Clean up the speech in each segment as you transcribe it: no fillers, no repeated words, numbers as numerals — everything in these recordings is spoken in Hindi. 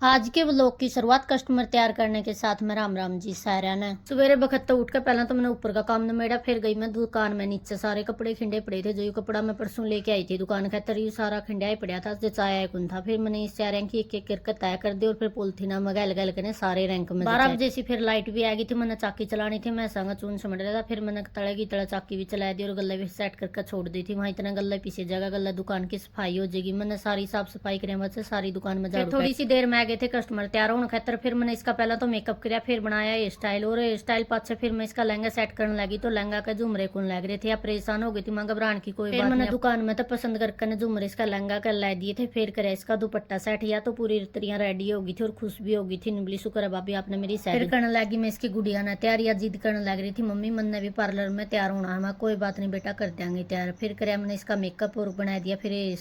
आज के व्लॉग की शुरुआत कस्टमर तैयार करने के साथ में राम राम जी सारा ने सवेरे बखत तो उठ कर पहला तो मैंने ऊपर का काम निमेड़ा, फिर गई मैं दुकान में। नीचे सारे कपड़े खिंडे पड़े थे, जो ये कपड़ा मैं परसों लेके आई थी दुकान खातर, ये सारा खिंडा ही पड़ा था, जचाया कौन था। फिर मैंने इस रैंक की एक एक करके तय कर दी और फिर पोलिथीना में गल गल के सारे रैंक में। 12 बजे से फिर लाइट भी आ गई थी, मैंने चाकी चलानी थी, मैं संग चून समझ रहा था। फिर मैंने तड़े की तड़ा चाकी भी चला दी और गले भी सेट करके छोड़ दी थी। वहां इतना गले पीछे जगह गला दुकान की सफाई हो जाएगी। मैंने सारी साफ सफाई करे बच्चे सारी दुकान में झाड़ू। थोड़ी सी देर में आ गए थे कस्टमर तैयार होने खातर। फिर मैंने इसका पहला तो मेकअप किया, फिर बनाया हेयर स्टाइल, और हेयर स्टाइल पाछे फिर मैं इसका लहंगा सेट करने लगी। तो लहंगा के झुमरे कौन लग रहे थे, या परेशान हो गई थी, मैं घबराने की कोई बात नहीं। मैंने दुकान में तो पसंद करके झुमरे इसका लहंगा कर ला दिए थे। फिर करे इसका दुपट्टा सेट, या तो पूरी तरिया रेडी हो गई थी और खुश भी हो गई थी। निबली शुक्र है भाभी आपने मेरी सेट। फिर करने लगी मैं इसकी गुड़िया ने तैयार, या जिद करने लग रही थी मम्मी मन ने भी पार्लर में तैयार होना है। मैं कोई बात नहीं बेटा कर देंगे तैयार। फिर करे मैंने इसका मेकअप और बना दिया। फिर हेयर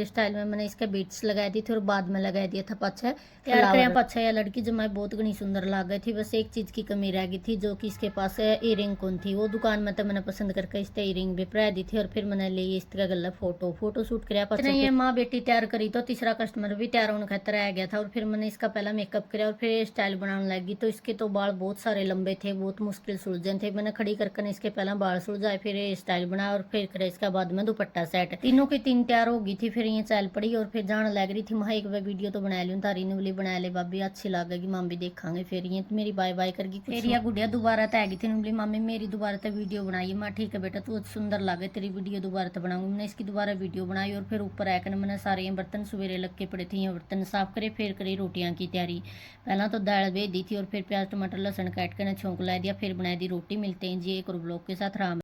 स्टाइल में मैंने इसके बीट्स लगा दी थी और बाद में लगा दिया था पाछे तैयार करे पाछे। या लड़की जो मैं बहुत घनी सुंदर लग गई थी, बस एक चीज की कमी रह गई थी, जो कि इसके पास इयरिंग कौन थी। वो दुकान में तो मैंने पसंद करके इस इयरिंग भी पहरा दी थी। और फिर मैंने ली इस तरह गला फोटो शूट कराया। ये माँ बेटी तैयार करी तो तीसरा कस्टमर भी तैयार होने खातर आ गया था। और फिर मैंने इसका पहला मेकअप किया और फिर स्टाइल बनाने लगी। तो इसके तो बाल बहुत सारे लंबे थे, बहुत मुश्किल सुलझे थे। मैंने खड़ी करके इसके पहला बाल सुलझाए, फिर स्टाइल बनाया और फिर करे इसके बाद में दुपट्टा सेट। तीनों की तीन तैयार हो गई थी। फिर ये चल पड़ी और फिर जाने लग रही थी। मैं एक वीडियो तो बना लूँ, तारी ने बोली बना ले भाभी अच्छी लगेगी, माम भी देखांगे। फिर ये मेरी बाय बाय करगी। फिर यह गुड़िया दोबारा तो आएगी थी, बोली मामी मेरी दोबारा तो वीडियो बनाई। मैं ठीक है बेटा तू सुंदर लगे, तेरी वीडियो दोबारा तो बनाऊंगी। मैंने इसकी दोबारा वीडियो बनाई और फिर ऊपर आकर मैंने सारे बर्तन सवेरे लग के पड़े थे, ये बर्तन साफ करे। फिर करी रोटियां की तैयारी। पहला तो दाल भेज दी थी और फिर प्याज टमाटर लहसुन काट कर छोंक ला दिया, फिर बनाई दी रोटी। मिलते हैं जी एक और ब्लॉग के साथ। राम।